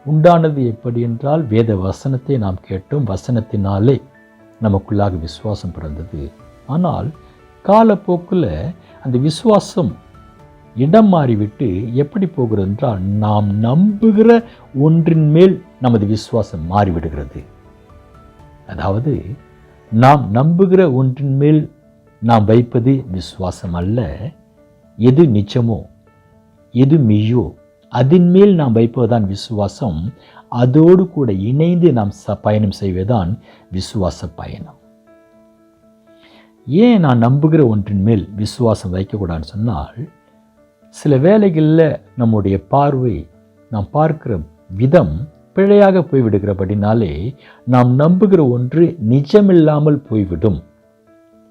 உண்டானது எப்படி என்றால் வேத வசனத்தை நாம் கேட்டோம், வசனத்தினாலே நமக்குள்ளாக விசுவாசம் பிறந்தது. ஆனால் காலப்போக்கில் அந்த விசுவாசம் இடம் மாறிவிட்டு எப்படி போகிறது என்றால், நாம் நம்புகிற ஒன்றின் மேல் நமது விசுவாசம் மாறிவிடுகிறது. அதாவது நாம் நம்புகிற ஒன்றின் மேல் நாம் வைப்பது விசுவாசம் அல்ல. எது நிச்சயமோ, எது மெய்யோ அதன் மேல் நாம் வைப்பதுதான் விசுவாசம். அதோடு கூட இணைந்து நாம் பயணம் செய்வதுதான் விசுவாச பயணம். ஏன் நான் நம்புகிற ஒன்றின் மேல் விசுவாசம் வைக்கக்கூடாதுன்னு சொன்னால், சில வேளைகளில் நம்முடைய பார்வை, நாம் பார்க்கிற விதம் பிழையாக போய்விடுகிறபடினாலே நாம் நம்புகிற ஒன்று நிஜமில்லாமல் போய்விடும்,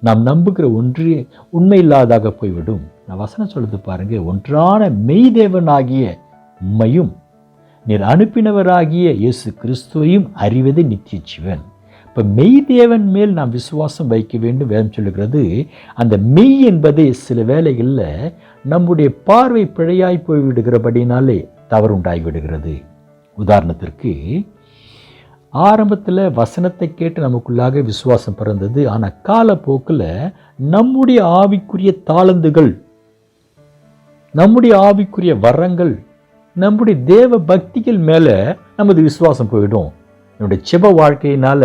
நாம் நம்புகிற ஒன்று உண்மை இல்லாதாக போய்விடும். நான் வசனம் சொல்லுது பாருங்க, ஒன்றான மெய் தேவனாகிய உம்மையும் நீர் அனுப்பினவராகிய இயேசு கிறிஸ்துவையும் அறிவதே நித்திய ஜீவன். இப்போ மெய் தேவன் மேல் நாம் விசுவாசம் வைக்க வேண்டும் வேதம் சொல்லுகிறது. அந்த மெய் என்பதை சில வேளைகளில் நம்முடைய பார்வை பிழையாய் போய்விடுகிறபடினாலே தவறு உண்டாகிவிடுகிறது. உதாரணத்திற்கு, ஆரம்பத்தில் வசனத்தை கேட்டு நமக்குள்ளாக விசுவாசம் பிறந்தது. ஆனால் காலப்போக்கில் நம்முடைய ஆவிக்குரிய தாளந்துகள், நம்முடைய ஆவிக்குரிய வரங்கள், நம்முடைய தேவ பக்திகள் மேலே நமது விசுவாசம் போயிடும். என்னுடைய ஜெப வாழ்க்கையினால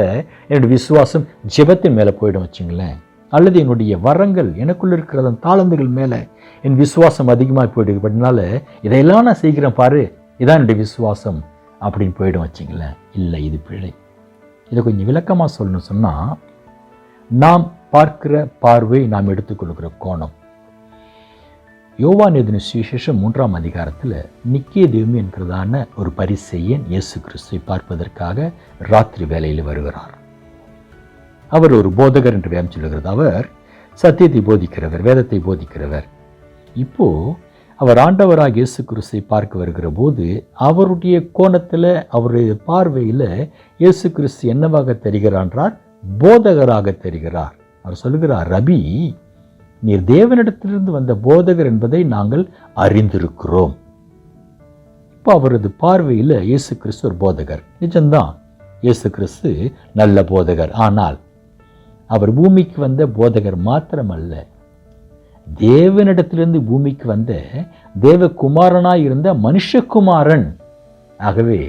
என்னுடைய விசுவாசம் ஜெபத்தின் மேலே போயிடும் வச்சுங்களேன். அல்லது என்னுடைய வரங்கள் எனக்குள்ள இருக்கிற அந்த தாளந்துகள் மேலே என் விசுவாசம் அதிகமாக போயிடுறதுனால இதையெல்லாம் நான் செய்கிறேன் பாரு, இதான் என்னுடைய விசுவாசம் அப்படின்னு போயிடும் வச்சிங்களேன். இல்லை, இது பிழை. இதை கொஞ்சம் விளக்கமாக சொல்லணும்னு சொன்னால், நாம் பார்க்கிற பார்வை, நாம் எடுத்துக்கொள்கிற கோணம். யோவான் எழுதின சுவிசேஷம் 3ஆம் அதிகாரத்தில் நிக்கோதேமு என்கிறதான ஒரு பரிசேயன் இயேசு கிறிஸ்துவை பார்ப்பதற்காக ராத்திரி வேளையில் வருகிறார். அவர் ஒரு போதகர் என்று வேதம் சொல்லுகிறது. அவர் சத்தியத்தை போதிக்கிறவர், வேதத்தை போதிக்கிறவர். இப்போ அவர் ஆண்டவராக இயேசு கிறிஸ்துவை பார்க்க வருகிற போது அவருடைய கோணத்தில், அவருடைய பார்வையில் இயேசு கிறிஸ்து என்னவாக தெரிகிறார்? போதகராக தெரிகிறார். அவர் சொல்லுகிறார், ரபி, நீர் தேவனிடத்திலிருந்து வந்த போதகர் என்பதை நாங்கள் அறிந்திருக்கிறோம். இப்போ அவரது பார்வையில் இயேசு கிறிஸ்து ஒரு போதகர். நிஜம்தான், இயேசு கிறிஸ்து நல்ல போதகர். ஆனால் அவர் பூமிக்கு வந்த போதகர் மாத்திரமல்ல, தேவனிடத்திலிருந்து பூமிக்கு வந்த தேவகுமாரனாய் இருந்த மனுஷகுமாரன். ஆகவே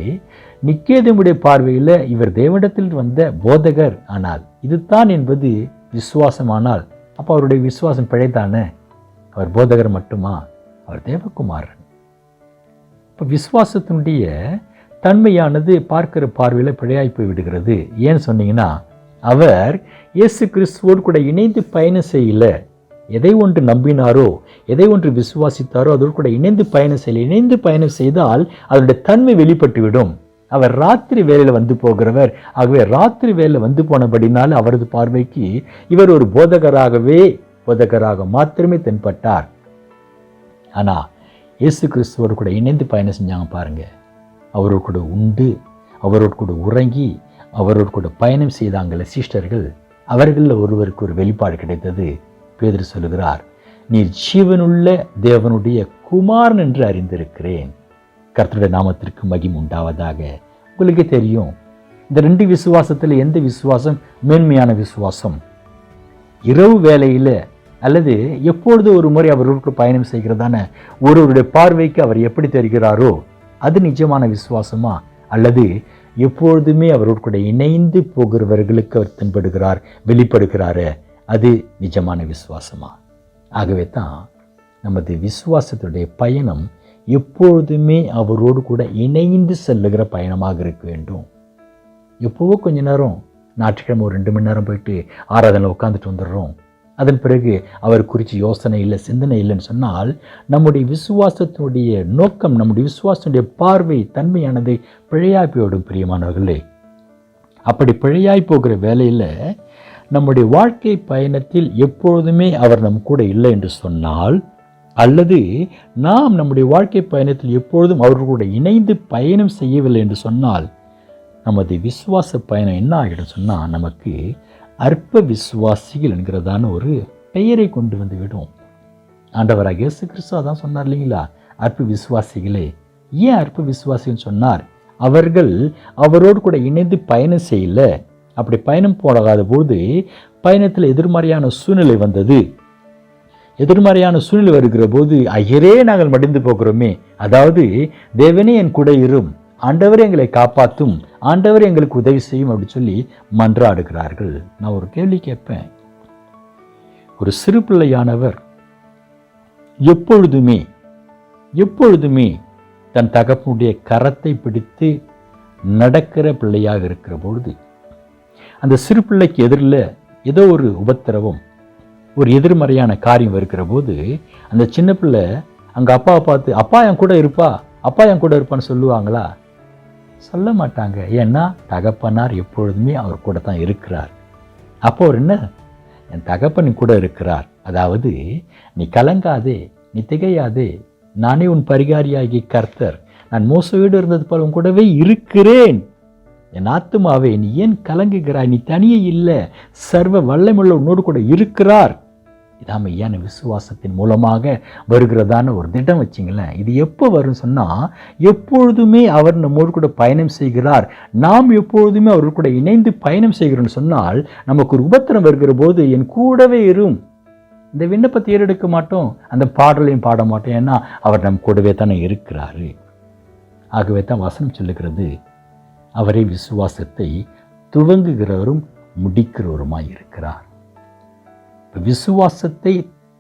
நிக்கோதேமுடைய பார்வையில் இவர் தேவனிடத்தில் வந்த போதகர். ஆனால் இதுதான் என்பது விசுவாசமானால் அப்போ அவருடைய விசுவாசம் பிழைத்தானே. அவர் போதகர் மட்டுமா? அவர் தேவகுமாரன். இப்போ விசுவாசத்தினுடைய தன்மையானது பார்க்கிற பார்வையில் பிழையாய் போய் விடுகிறது. ஏன்னு சொன்னீங்கன்னா, அவர் இயேசு கிறிஸ்துவோடு கூட இணைந்து பயணம் செய்யல. எதை ஒன்று நம்பினாரோ, எதை ஒன்று விசுவாசித்தாரோ அதோடு கூட இணைந்து பயணம் செய்யல. இணைந்து பயணம் செய்தால் அதனுடைய தன்மை வெளிப்பட்டுவிடும். அவர் ராத்திரி வேலையில் வந்து போகிறவர். ஆகவே ராத்திரி வேலையில் வந்து போனபடினால் அவரது பார்வைக்கு இவர் ஒரு போதகராக மாத்திரமே தென்பட்டார். ஆனால் இயேசு கிறிஸ்துவோடு கூட இணைந்து பயணம் செஞ்சாங்க பாருங்க. அவரோடு கூட உண்டு, அவரோடு கூட உறங்கி, அவரோடு கூட பயணம் செய்தாங்கள சிஸ்டர்கள். அவர்களில் ஒருவருக்கு ஒரு வெளிப்பாடு கிடைத்தது. பேதுரு சொல்லுகிறார், நீர் ஜீவனுள்ள தேவனுடைய குமாரன் என்று அறிந்திருக்கிறேன். கர்த்தருடைய நாமத்திற்கு மகிமை உண்டாவதாக. உங்களுக்கே தெரியும், இந்த ரெண்டு விசுவாசத்தில் எந்த விசுவாசம் மேன்மையான விசுவாசம்? இரவு வேளையில் அல்லது எப்பொழுது ஒரு முறை அவருக்கு பயணம் செய்கிறதான ஒருவருடைய பார்வைக்கு அவர் எப்படி தெரிகிறாரோ அது நிஜமான விசுவாசமா? அல்லது எப்பொழுதுமே அவரோடு கூட இணைந்து போகிறவர்களுக்கு அவர் தென்படுகிறார், வெளிப்படுகிறாரு, அது நிஜமான விசுவாசமா? ஆகவே தான் நமது விசுவாசத்துடைய பயணம் எப்பொழுதுமே அவரோடு கூட இணைந்து செல்லுகிற பயணமாக இருக்க வேண்டும். எப்போவோ கொஞ்ச நேரம், ஞாயிற்றுக்கிழமை ஒரு 2 மணி நேரம் போயிட்டு ஆராதனையில் உட்காந்துட்டு வந்துடுறோம். அதன் பிறகு அவர் குறித்து யோசனை இல்லை, சிந்தனை இல்லைன்னு சொன்னால் நம்முடைய விசுவாசத்தினுடைய நோக்கம், நம்முடைய விசுவாசத்தினுடைய பார்வை தன்மையானது பிழையாய் போய்விடும். பிரியமானவர்களே, அப்படி பிழையாய் போகிற வேலையில் நம்முடைய வாழ்க்கை பயணத்தில் எப்பொழுதுமே அவர் நம் கூட இல்லை என்று சொன்னால், அல்லது நாம் நம்முடைய வாழ்க்கை பயணத்தில் எப்பொழுதும் அவர்கள் கூட இணைந்து பயணம் செய்யவில்லை என்று சொன்னால், நமது விசுவாச பயணம் என்ன ஆகிடும் சொன்னால், நமக்கு அற்ப விசுவாசிகள் என்கிறதான ஒரு பெயரை கொண்டு வந்து விடும். ஆண்டவராக இயேசு கிறிஸ்து அதான் சொன்னார் இல்லைங்களா, அற்ப விசுவாசிகளே. ஏன் அற்ப விசுவாசிகள் சொன்னார்? அவர்கள் அவரோடு கூட இணைந்து பயணம் செய்யல. அப்படி பயணம் போடாத போது பயணத்தில் எதிர்மறையான சூழ்நிலை வந்தது. எதிர்மறையான சூழ்நிலை வருகிற போது ஐயரே நாங்கள் மடிந்து போகிறோமே, அதாவது தேவனே என் கூட இரும், ஆண்டவரே எங்களை காப்பாற்றும், ஆண்டவரே எங்களுக்கு உதவி செய்யும் அப்படி சொல்லி மன்றாடுகிறார்கள். நான் ஒரு கேள்வி கேட்பேன். ஒரு சிறு பிள்ளையானவர் எப்பொழுதுமே தன் தகப்பனுடைய கரத்தை பிடித்து நடக்கிற பிள்ளையாக இருக்கிற பொழுது, அந்த சிறு பிள்ளைக்கு எதிரில் ஏதோ ஒரு உபத்திரவம், ஒரு எதிர்மறையான காரியம் இருக்கிற போது அந்த சின்ன பிள்ளை அங்கே அப்பாவை பார்த்து அப்பா என் கூட இருப்பா, அப்பா என் கூட இருப்பான்னு சொல்லுவாங்களா? சொல்ல மாட்டாங்க. ஏன்னா தகப்பனார் எப்பொழுதுமே அவர் கூட தான் இருக்கிறார். அப்போ அவர் என்ன, என் தகப்பன் கூட இருக்கிறார், அதாவது நீ கலங்காதே, நீ திகையாதே, நானே உன் பரிகாரியாகி கர்த்தர், நான் மோசையோடு இருந்தது போல உன் கூடவே இருக்கிறேன், என் ஆத்துமாவே நீ ஏன் கலங்குகிறாய், நீ தனியே இல்லை, சர்வ வல்லமையுள்ள உன்னோடு கூட இருக்கிறார். இதான் மெய்யான விசுவாசத்தின் மூலமாக வருகிறதான ஒரு திட்டம் வச்சிங்களேன். இது எப்போ வரும் சொன்னால், எப்பொழுதுமே அவர் நம்மோடு கூட பயணம் செய்கிறார், நாம் எப்பொழுதுமே அவர் கூட இணைந்து பயணம் செய்கிறோம்னு சொன்னால், நமக்கு ஒரு உபத்திரம் வருகிற போது என் கூடவே இரும், இந்த விண்ணப்பத்தை ஏறெடுக்க மாட்டோம், அந்த பாடலையும் பாட மாட்டோம், ஏன்னா அவர் நம் கூடவே தானே இருக்கிறாரு. ஆகவே தான் வசனம் சொல்லுகிறது, அவரே விசுவாசத்தை துவங்குகிறவரும் முடிக்கிறவருமாய் இருக்கிறார். விசுவாசத்தை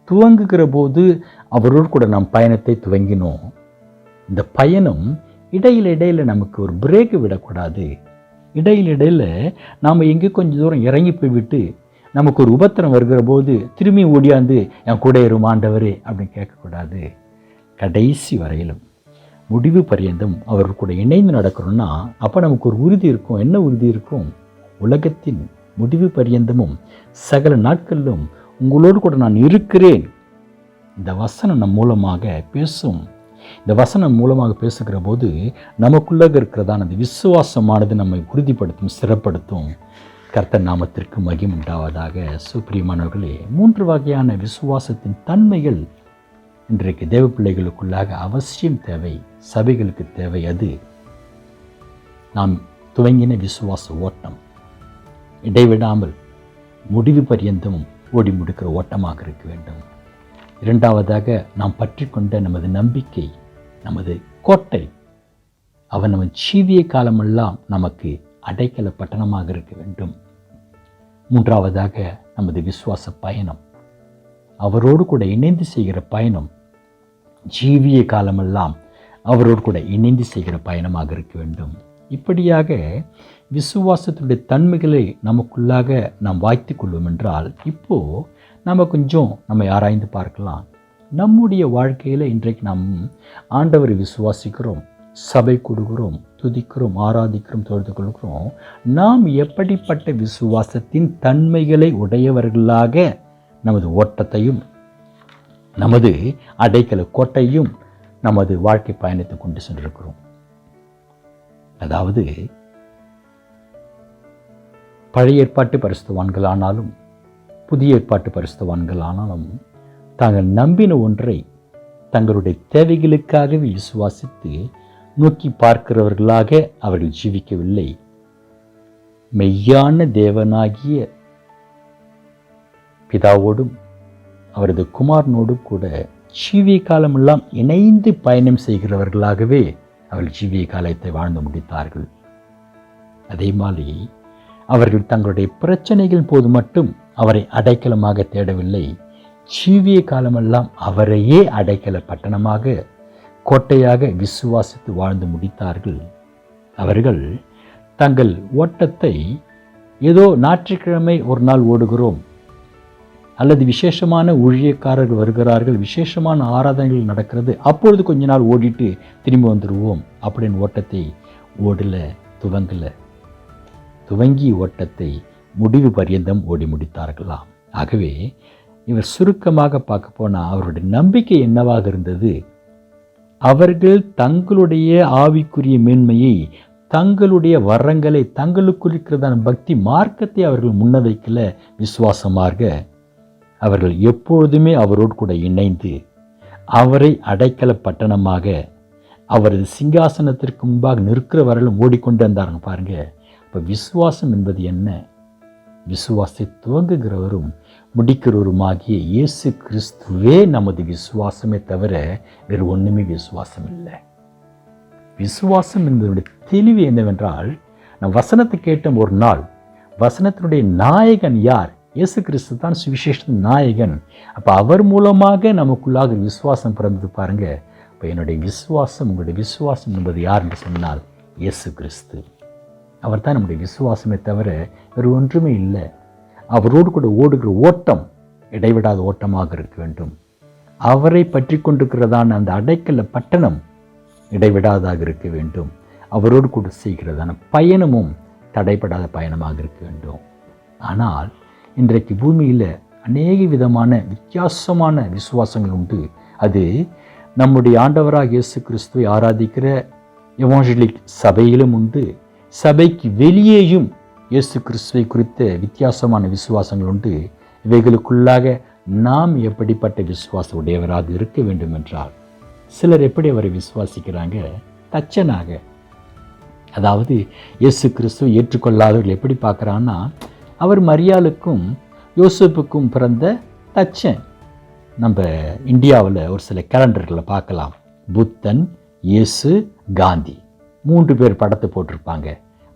துவங்குகிற போது அவரோடு கூட நாம் பயணத்தை துவங்கினோம். இந்த பயணம் இடையில நமக்கு ஒரு பிரேக்கு விடக்கூடாது. இடையில நாம் எங்கே கொஞ்சம் தூரம் இறங்கி போய்விட்டு நமக்கு ஒரு உபத்திரம் வருகிற போது திரும்பி ஓடியாந்து என் கூட இரும் ஆண்டவரே அப்படின்னு கேட்கக்கூடாது. கடைசி வரையிலும் முடிவு பரியந்தம் அவர் கூட இணைந்து நடக்கிறோம்னா அப்போ நமக்கு ஒரு உறுதி இருக்கும். என்ன உறுதி இருக்கும்? உலகத்தின் முடிவு பரியந்தமும் சகல நாட்களிலும் உங்களோடு கூட நான் இருக்கிறேன். இந்த வசனம் நம் மூலமாக பேசும். இந்த வசனம் மூலமாக பேசுகிற போது நமக்குள்ளாக இருக்கிறதான அந்த விசுவாசமானது நம்மை உறுதிப்படுத்தும், ஸ்திரப்படுத்தும். கர்த்தர் நாமத்திற்கு மகிமை உண்டாவதாக. சுப்பிரியமானவர்களே, 3 வகையான விசுவாசத்தின் தன்மைகள் இன்றைக்கு தேவ பிள்ளைகளுக்குள்ளாக அவசியம் தேவை, சபைகளுக்கு தேவை. அது நாம் துவங்கின விசுவாச ஓட்டம், இடைவிடாமல் முடிவு பரியந்தமும் ஓடி முடிக்கிற ஓட்டமாக இருக்க வேண்டும். 2வதாக நாம் பற்றி கொண்ட நமது நம்பிக்கை, நமது கோட்டை, அவன் நம்ம ஜீவிய காலமெல்லாம் நமக்கு அடைக்கல பட்டணமாக இருக்க வேண்டும். 3வதாக நமது விசுவாச பயணம், அவரோடு கூட இணைந்து செய்கிற பயணம், ஜீவிய காலமெல்லாம் அவரோடு கூட இணைந்து செய்கிற பயணமாக இருக்க வேண்டும். இப்படியாக விசுவாசத்துடைய தன்மைகளை நமக்குள்ளாக நாம் வாய்த்து கொள்வோம் என்றால், இப்போது நம்ம கொஞ்சம் நம்மை ஆராய்ந்து பார்க்கலாம். நம்முடைய வாழ்க்கையில் இன்றைக்கு நாம் ஆண்டவரை விசுவாசிக்கிறோம், சபை கொடுக்கிறோம், துதிக்கிறோம், ஆராதிக்கிறோம், தொழுது கொள்கிறோம். நாம் எப்படிப்பட்ட விசுவாசத்தின் தன்மைகளை உடையவர்களாக நமது ஓட்டத்தையும் நமது அடைக்கல கோட்டையும் நமது வாழ்க்கை பயணத்தை கொண்டு சென்றிருக்கிறோம். அதாவது பழைய ஏற்பாட்டு பரிசுத்தவான்கள் ஆனாலும் புதிய ஏற்பாட்டு பரிசுத்தவான்கள் ஆனாலும் தாங்கள் நம்பின ஒன்றை தங்களுடைய தேவைகளுக்காகவே விசுவாசித்து நோக்கி பார்க்கிறவர்களாக அவர்கள் ஜீவிக்கவில்லை. மெய்யான தேவனாகிய பிதாவோடும் அவரது குமாரனோடும் கூட ஜீவிய காலமெல்லாம் இணைந்து பயணம் செய்கிறவர்களாகவே அவர்கள் ஜீவிய காலத்தை வாழ்ந்து முடித்தார்கள். அதே மாதிரி அவர்கள் தங்களுடைய பிரச்சனைகள் போது மட்டும் அவரை அடைக்கலமாக தேடவில்லை. ஜீவிய காலமெல்லாம் அவரையே அடைக்கல பட்டணமாக, கோட்டையாக விசுவாசித்து வாழ்ந்து முடித்தார்கள். அவர்கள் தங்கள் ஓட்டத்தை ஏதோ ஞாயிற்றுக்கிழமை ஒரு நாள் ஓடுகிறோம், அல்லது விசேஷமான ஊழியக்காரர்கள் வருகிறார்கள், விசேஷமான ஆராதனைகள் நடக்கிறது, அப்பொழுது கொஞ்ச நாள் ஓடிட்டு திரும்பி வந்துடுவோம் அப்படின்னு ஓட்டத்தை துவங்கி ஓட்டத்தை முடிவு பரியந்தம் ஓடி முடித்தார்களாம். ஆகவே இவர் சுருக்கமாக பார்க்க போனால் அவருடைய நம்பிக்கை என்னவாக இருந்தது? அவர்கள் தங்களுடைய ஆவிக்குரிய மேன்மையை, தங்களுடைய வரங்களை, தங்களுக்குள் இருக்கிறதான பக்தி மார்க்கத்தை அவர்கள் முன்ன வைக்கல. விசுவாசமாக அவர்கள் எப்பொழுதுமே அவரோடு கூட இணைந்து அவரை அடைக்கல பட்டணமாக, அவரது சிங்காசனத்திற்கு முன்பாக நிற்கிறவர்களும் ஓடிக்கொண்டு வந்தாருங்க. பாருங்க, இப்போ விசுவாசம் என்பது என்ன? விசுவாசத்தை துவங்குகிறவரும் முடிக்கிறவருமாகிய இயேசு கிறிஸ்துவே நமது விசுவாசமே தவிர வேறு ஒன்றுமே விசுவாசம் இல்லை. விசுவாசம் என்பதனுடைய தெளிவு என்னவென்றால், நம் வசனத்தை கேட்ட ஒரு நாள் வசனத்தினுடைய நாயகன் யார்? இயேசு கிறிஸ்து தான் சுவிசேஷத்தின் நாயகன். அப்போ அவர் மூலமாக நமக்குள்ளாக விசுவாசம் பிறந்தது. பாருங்க, இப்போ என்னுடைய விசுவாசம், உங்களுடைய விசுவாசம் என்பது யார் என்று சொன்னால் இயேசு கிறிஸ்து. அவர் தான் நம்முடைய விசுவாசமே தவிர வேறு ஒன்றுமே இல்லை. அவரோடு கூட ஓடுகிற ஓட்டம் இடைவிடாத ஓட்டமாக இருக்க வேண்டும். அவரை பற்றி கொண்டிருக்கிறதான அந்த அடைக்கல பட்டணம் இடைவிடாதாக இருக்க வேண்டும். அவரோடு கூட செய்கிறதான பயணமும் தடைப்படாத பயணமாக இருக்க வேண்டும். ஆனால் இன்றைக்கு பூமியில் அநேக விதமான வித்தியாசமான விசுவாசங்கள் உண்டு. அது நம்முடைய ஆண்டவராக இயேசு கிறிஸ்துவை ஆராதிக்கிற எவாஞ்சலிக் சபையிலும் உண்டு. சபைக்கு வெளியேயும் இயேசு கிறிஸ்துவை குறித்த வித்தியாசமான விசுவாசங்கள் உண்டு. இவைகளுக்குள்ளாக நாம் எப்படிப்பட்ட விசுவாச உடையவராக இருக்க வேண்டும் என்றால், சிலர் எப்படி அவரை விசுவாசிக்கிறாங்க? தச்சனாக. அதாவது இயேசு கிறிஸ்துவை ஏற்றுக்கொள்ளாதவர்கள் எப்படி பார்க்குறான்னா, அவர் மரியாளுக்கும் யோசேப்புக்கும் பிறந்த தச்சன். நம்ம இந்தியாவில் ஒரு சில கேலண்டர்களை பார்க்கலாம். புத்தன், இயேசு, காந்தி 3 பேர் படத்தை போட்டிருப்பாங்க.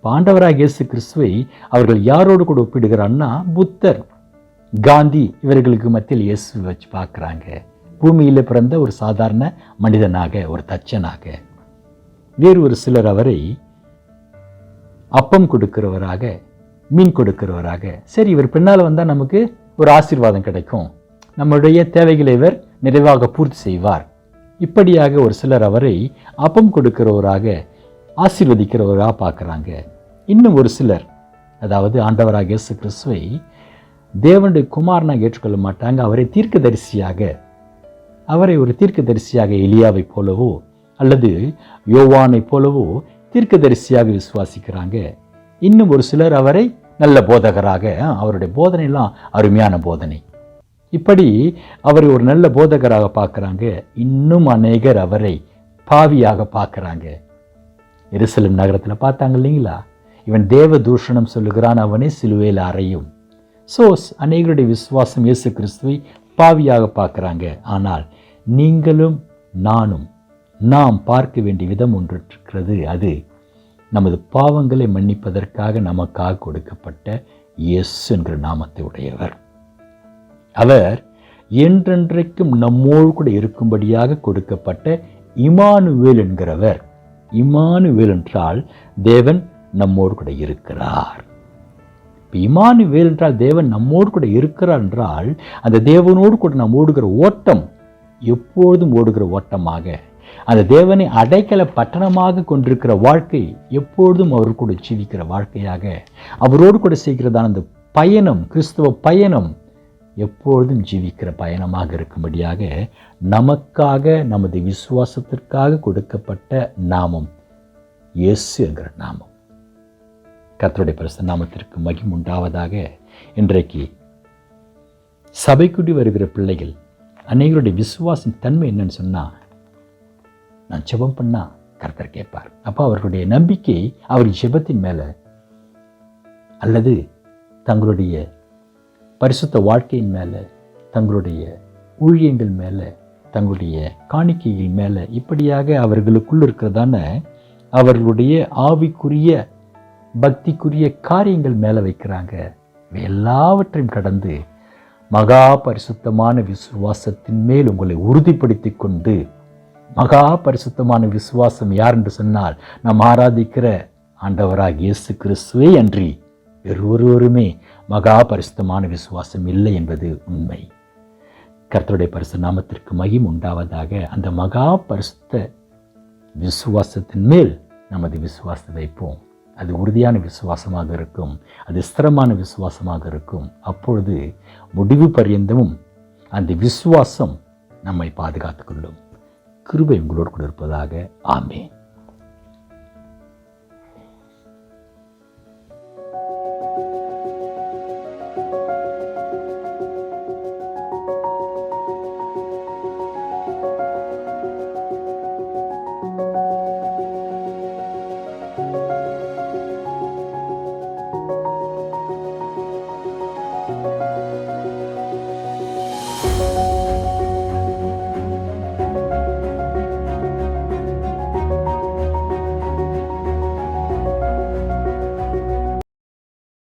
ஆண்டவராக இயேசு கிறிஸ்துவை அவர்கள் யாரோடு கூட ஒப்பிடுகிறான்னா, புத்தர் காந்தி இவர்களுக்கு மத்தியில் இயேசு வச்சு பார்க்குறாங்க. பூமியில் பிறந்த ஒரு சாதாரண மனிதனாக, ஒரு தச்சனாக. வேறு ஒரு சிலர் அவரை அப்பம் கொடுக்கிறவராக, மீன் கொடுக்கிறவராக. சரி, இவர் பின்னால் வந்தால் நமக்கு ஒரு ஆசீர்வாதம் கிடைக்கும், நம்முடைய தேவைகளை இவர் நிறைவாக பூர்த்தி செய்வார். இப்படியாக ஒரு சிலர் அவரை அப்பம் கொடுக்கிறவராக, ஆசீர்வதிக்கிறவராக பார்க்குறாங்க. இன்னும் ஒரு சிலர், அதாவது ஆண்டவராக இயேசு கிறிஸ்துவை தேவனுடைய குமாரனாக ஏற்றுக்கொள்ள மாட்டாங்க. அவரை தீர்க்கதரிசியாக, அவரை ஒரு தீர்க்கதரிசியாக எலியாவை போலவோ அல்லது யோவானை போலவோ தீர்க்கதரிசியாக விசுவாசிக்கிறாங்க. இன்னும் ஒரு சிலர் அவரை நல்ல போதகராக, அவருடைய போதனைலாம் அருமையான போதனை, இப்படி அவரை ஒரு நல்ல போதகராக பார்க்குறாங்க. இன்னும் அநேகர் அவரை பாவியாக பார்க்குறாங்க. எருசலேம் நகரத்தில் பார்த்தாங்க இல்லைங்களா, இவன் தேவ தூஷணம் சொல்லுகிறான், அவனை சிலுவையில் அறையும். அநேகருடைய விசுவாசம் இயேசு கிறிஸ்துவை பாவியாக பார்க்குறாங்க. ஆனால் நீங்களும் நானும் நாம் பார்க்க வேண்டிய விதம் ஒன்று இருக்கிறது. அது நமது பாவங்களை மன்னிப்பதற்காக நமக்காக கொடுக்கப்பட்ட இயேசு என்கிற நாமத்தை உடையவர். அவர் என்றென்றைக்கும் நம்மோடு கூட இருக்கும்படியாக கொடுக்கப்பட்ட இம்மானுவேல் என்கிறவர். இம்மானுவேல் என்றால் தேவன் நம்மோடு கூட இருக்கிறார். இம்மானுவேல் என்றால் தேவன் நம்மோடு கூட இருக்கிறார் என்றால், அந்த தேவனோடு கூட நாம் ஓடுகிற ஓட்டம் எப்பொழுதும் ஓடுகிற ஓட்டமாக, அந்த தேவனை அடைக்கல பட்டணமாக கொண்டிருக்கிற வாழ்க்கை எப்பொழுதும் அவர் கூட ஜீவிக்கிற வாழ்க்கையாக, அவரோடு கூட செய்கிறதான அந்த பயணம், கிறிஸ்துவ பயணம் எப்பொழுதும் ஜீவிக்கிற பயணமாக இருக்கும்படியாக நமக்காக, நமது விசுவாசத்திற்காக கொடுக்கப்பட்ட நாமம் இயேசு என்கிற நாமம். கர்த்தருடைய பரிசுத்த நாமத்திற்கு மகிமை உண்டாவதாக. இன்றைக்கு சபைக்குடி வருகிற பிள்ளைகள் அநேகருடைய விசுவாசின் தன்மை என்னன்னு சொன்னால், நான் ஜெபம் பண்ணா கர்த்தர் கேட்பார். அப்போ அவர்களுடைய நம்பிக்கை அவர் ஜெபத்தின் மேலே அல்லது தங்களுடைய பரிசுத்த வாழ்க்கையின் மேலே, தங்களுடைய ஊழியங்கள் மேலே, தங்களுடைய காணிக்கைகள் மேலே, இப்படியாக அவர்களுக்குள் இருக்கிறதான அவர்களுடைய ஆவிக்குரிய பக்திக்குரிய காரியங்கள் மேலே வைக்கிறாங்க. எல்லாவற்றையும் கடந்து மகா பரிசுத்தமான விசுவாசத்தின் மேல் உங்களை உறுதிப்படுத்தி கொண்டு, மகா பரிசுத்தமான விசுவாசம் யார் என்று சொன்னால், நாம் ஆராதிக்கிற ஆண்டவராக இயேசு கிறிஸ்துவே அன்றி ஒருவருமே மகா பரிசுத்தமான விசுவாசம் இல்லை என்பது உண்மை. கர்த்தருடைய பரிசுத்த நாமத்திற்கு மகிமை உண்டாவதாக. அந்த மகா பரிசுத்த விசுவாசத்தின் மேல் நமது விசுவாசத்தை வைப்போம். அது உறுதியான விசுவாசமாக இருக்கும், அது ஸ்திரமான விசுவாசமாக இருக்கும். அப்பொழுது முடிவு பரியந்தமும் அந்த விசுவாசம் நம்மை பாதுகாத்துக் கொள்ளும். கிருபை உங்களோடு கூட இருப்பதாக. ஆமென்.